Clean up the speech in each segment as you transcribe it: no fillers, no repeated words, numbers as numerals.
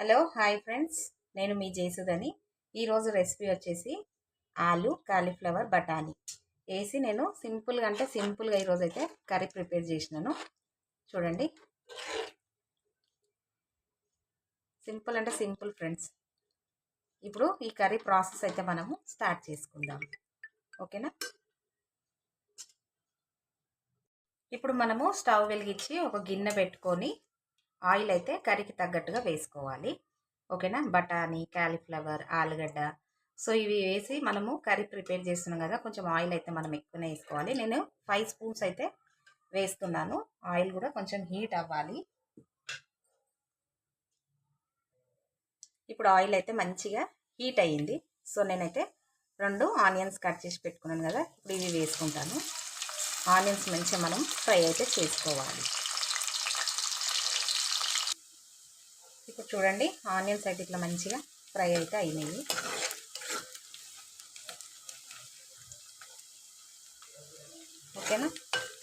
Hello hi friends, నేను మీ జేసుదని. ఈరోజు recipe వచ్చేసి ఆలు కాలీఫ్లవర్ బఠానీ వేసి నేను సింపుల్గా ఈరోజు అయితే కర్రీ ప్రిపేర్ చేసినాను. చూడండి, సింపుల్ ఫ్రెండ్స్. ఇప్పుడు ఈ కర్రీ ప్రాసెస్ అయితే మనము స్టార్ట్ చేసుకుందాం. ఓకేనా? ఇప్పుడు మనము స్టవ్ వెలిగించి ఒక గిన్నె పెట్టుకొని ఆయిల్ అయితే కర్రీకి తగ్గట్టుగా వేసుకోవాలి. ఓకేనా? బఠానీ, కాలీఫ్లవర్, ఆలుగడ్డ, సో ఇవి వేసి మనము కర్రీ ప్రిపేర్ చేస్తున్నాం కదా, కొంచెం ఆయిల్ అయితే మనం ఎక్కువనే వేసుకోవాలి. నేను 5 స్పూన్స్ అయితే వేస్తున్నాను. ఆయిల్ కూడా కొంచెం హీట్ అవ్వాలి. ఇప్పుడు ఆయిల్ అయితే మంచిగా హీట్ అయ్యింది. సో నేనైతే 2 ఆనియన్స్ కట్ చేసి పెట్టుకున్నాను కదా, ఇప్పుడు ఇవి వేసుకుంటాను. ఆనియన్స్ మంచిగా మనం ఫ్రై అయితే చేసుకోవాలి. ఇప్పుడు చూడండి, ఆనియన్స్ అయితే ఇట్లా మంచిగా ఫ్రై అయితే అయినాయి. ఓకేనా?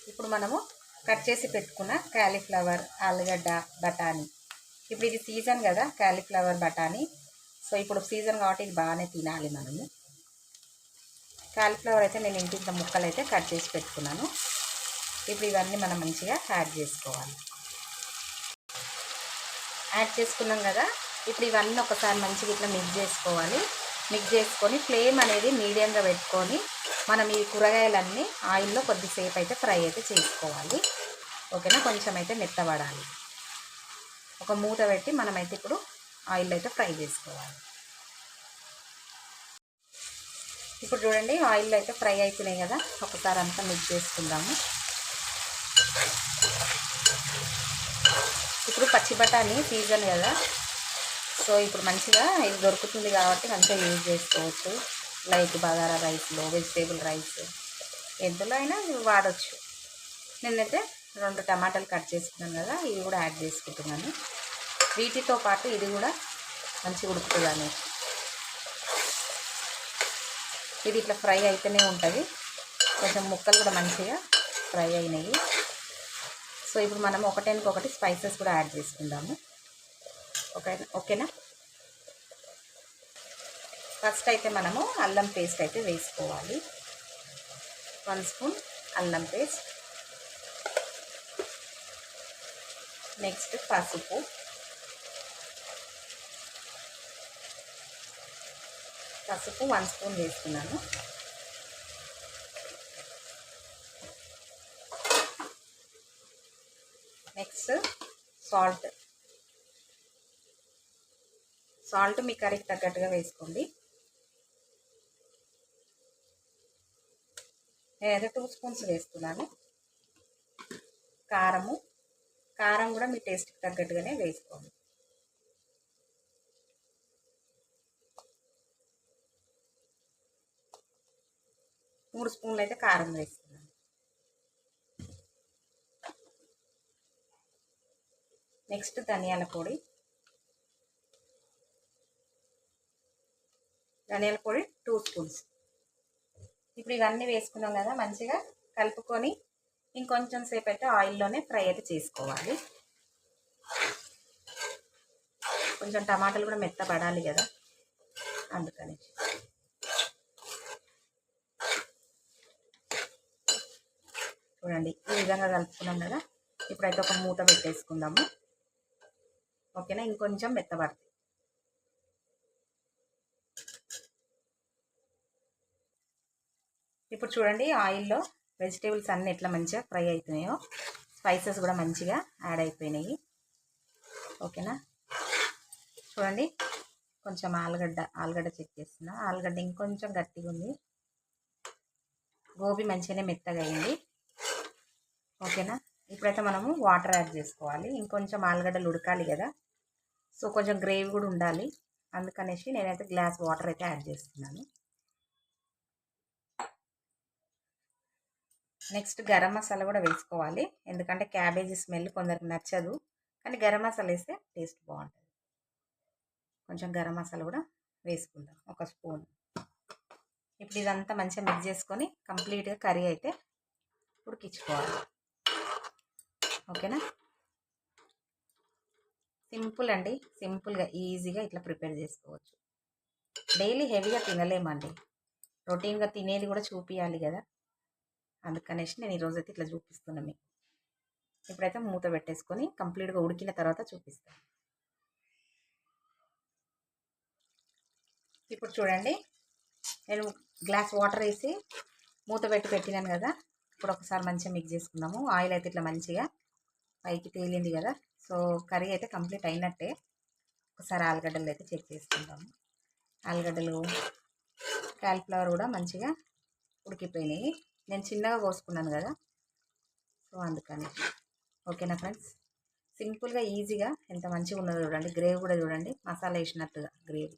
ఇప్పుడు మనము కట్ చేసి పెట్టుకున్న కాలీఫ్లవర్, ఆలుగడ్డ, బఠానీ, ఇప్పుడు ఇది సీజన్ కదా కాలీఫ్లవర్ బఠానీ, సో ఇప్పుడు సీజన్ కాబట్టి ఇది బాగానే తినాలి మనము. కాలీఫ్లవర్ అయితే నేను ఇంటింత ముక్కలు అయితే కట్ చేసి పెట్టుకున్నాను. ఇప్పుడు ఇవన్నీ మనం మంచిగా యాడ్ చేసుకోవాలి. యాడ్ చేసుకున్నాం కదా, ఇప్పుడు ఇవన్నీ ఒకసారి మంచిగా ఇట్లా మిక్స్ చేసుకోవాలి. మిక్స్ చేసుకొని ఫ్లేమ్ అనేది మీడియంగా పెట్టుకొని మనం ఈ కూరగాయలన్నీ ఆయిల్లో కొద్దిసేపు అయితే ఫ్రై అయితే చేసుకోవాలి. ఓకేనా? కొంచెం అయితే మెత్తబడాలి. ఒక మూత పెట్టి మనమైతే ఇప్పుడు ఆయిల్ అయితే ఫ్రై చేసుకోవాలి. ఇప్పుడు చూడండి, ఆయిల్ అయితే ఫ్రై అవుతున్నాయి కదా, ఒకసారి అంతా మిక్స్ చేసుకుందాము. ఇప్పుడు పచ్చి బఠానీ సీజన్ కదా, సో ఇప్పుడు మంచిగా ఇది దొరుకుతుంది కాబట్టి మంచిగా యూజ్ చేసుకోవచ్చు. లైక్ బగారా రైస్లో, వెజిటేబుల్ రైస్, ఎందులో అయినా వాడచ్చు. నేనైతే 2 టమాటాలు కట్ చేసుకున్నాను కదా, ఇవి కూడా యాడ్ చేసుకుంటున్నాను. వీటితో పాటు ఇది కూడా మంచిగా ఉడుకుతుందని, ఇది ఇట్లా ఫ్రై అయితేనే ఉంటుంది. కొంచెం ముక్కలు కూడా మంచిగా ఫ్రై అయినాయి. సో ఇప్పుడు మనం ఒకటి స్పైసెస్ కూడా యాడ్ చేసుకుందాము. ఓకేనా? ఫస్ట్ అయితే మనము అల్లం పేస్ట్ అయితే వేసుకోవాలి. 1 స్పూన్ అల్లం పేస్ట్. నెక్స్ట్ పసుపు, పసుపు 1 స్పూన్ వేస్తున్నాను. నెక్స్ట్ సాల్ట్ మీ కర్రీకి తగ్గట్టుగా వేసుకోండి. నేనైతే 2 స్పూన్స్ వేస్తున్నాను. కారం కూడా మీ టేస్ట్కి తగ్గట్టుగానే వేసుకోండి. మూడు స్పూన్లు అయితే కారం వేస్తున్నాను. నెక్స్ట్ ధనియాల పొడి 2 స్పూన్స్. ఇప్పుడు ఇవన్నీ వేసుకున్నాం కదా, మంచిగా కలుపుకొని ఇంకొంచెం సేపు అయితే ఆయిల్లోనే ఫ్రై అయితే చేసుకోవాలి. కొంచెం టమాటాలు కూడా మెత్తపడాలి కదా, అందుకని. చూడండి, ఈ విధంగా కలుపుకున్నాం కదా, ఇప్పుడైతే ఒక మూత పెట్టేసుకుందాము. ఓకేనా? ఇంకొంచెం మెత్తపడుతుంది. ఇప్పుడు చూడండి, ఆయిల్లో వెజిటేబుల్స్ అన్నీ ఎట్లా మంచిగా ఫ్రై అవుతున్నాయో, స్పైసెస్ కూడా మంచిగా యాడ్ అయిపోయినాయి. ఓకేనా? చూడండి, కొంచెం ఆలుగడ్డ చెక్ చేస్తున్నా. ఆలుగడ్డ ఇంకొంచెం గట్టిగా ఉంది. గోబీ మంచిగానే మెత్తగా అయింది. ఓకేనా? ఇప్పుడైతే మనము వాటర్ యాడ్ చేసుకోవాలి. ఇంకొంచెం ఆలుగడ్డలు ఉడకాలి కదా, సో కొంచెం గ్రేవీ కూడా ఉండాలి. అందుకనేసి నేనైతే గ్లాస్ వాటర్ అయితే యాడ్ చేస్తున్నాను. నెక్స్ట్ గరం మసాలా కూడా వేసుకోవాలి, ఎందుకంటే క్యాబేజీ స్మెల్ కొందరికి నచ్చదు, కానీ గరం మసాలా వేస్తే టేస్ట్ బాగుంటుంది. కొంచెం గరం మసాలా కూడా వేసుకుందాం, 1 స్పూన్. ఇప్పుడు ఇదంతా మంచిగా మిక్స్ చేసుకొని కంప్లీట్గా కర్రీ అయితే ఉడికించుకోవాలి. ఓకేనా? సింపుల్ అండి, సింపుల్గా ఈజీగా ఇట్లా ప్రిపేర్ చేసుకోవచ్చు. డైలీ హెవీగా తినలేమండి, రొటీన్గా తినేది కూడా చూపించాలి కదా, అందుకనేసి నేను ఈరోజు అయితే ఇట్లా చూపిస్తున్నాను మీకు. ఇప్పుడైతే మూత పెట్టేసుకొని కంప్లీట్గా ఉడికిన తర్వాత చూపిస్తాను. ఇప్పుడు చూడండి, నేను గ్లాస్ వాటర్ వేసి మూత పెట్టినాను కదా. ఇప్పుడు ఒకసారి మంచిగా మిక్స్ చేసుకుందాము. ఆయిల్ అయితే ఇట్లా మంచిగా పైకి తేలింది కదా. సో కర్రీ అయితే కంప్లీట్ అయినట్టే. ఒకసారి ఆలుగడ్డలు అయితే చెక్ చేసుకుందాము. ఆలుగడ్డలు, కాలీఫ్లవర్ కూడా మంచిగా ఉడికిపోయినాయి. నేను చిన్నగా కోసుకున్నాను కదా, సో అందుకని. ఓకేనా ఫ్రెండ్స్, సింపుల్గా ఈజీగా ఎంత మంచిగా ఉన్నదో చూడండి. గ్రేవీ కూడా చూడండి, మసాలా వేసినట్టుగా గ్రేవీ.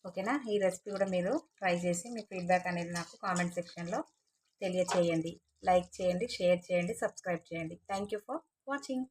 ఓకేనా, ఈ రెసిపీ కూడా మీరు ట్రై చేసి మీ ఫీడ్బ్యాక్ అనేది నాకు కామెంట్ సెక్షన్లో తెలియచేయండి. లైక్ చేయండి, షేర్ చేయండి, సబ్స్క్రైబ్ చేయండి. Thank you for watching.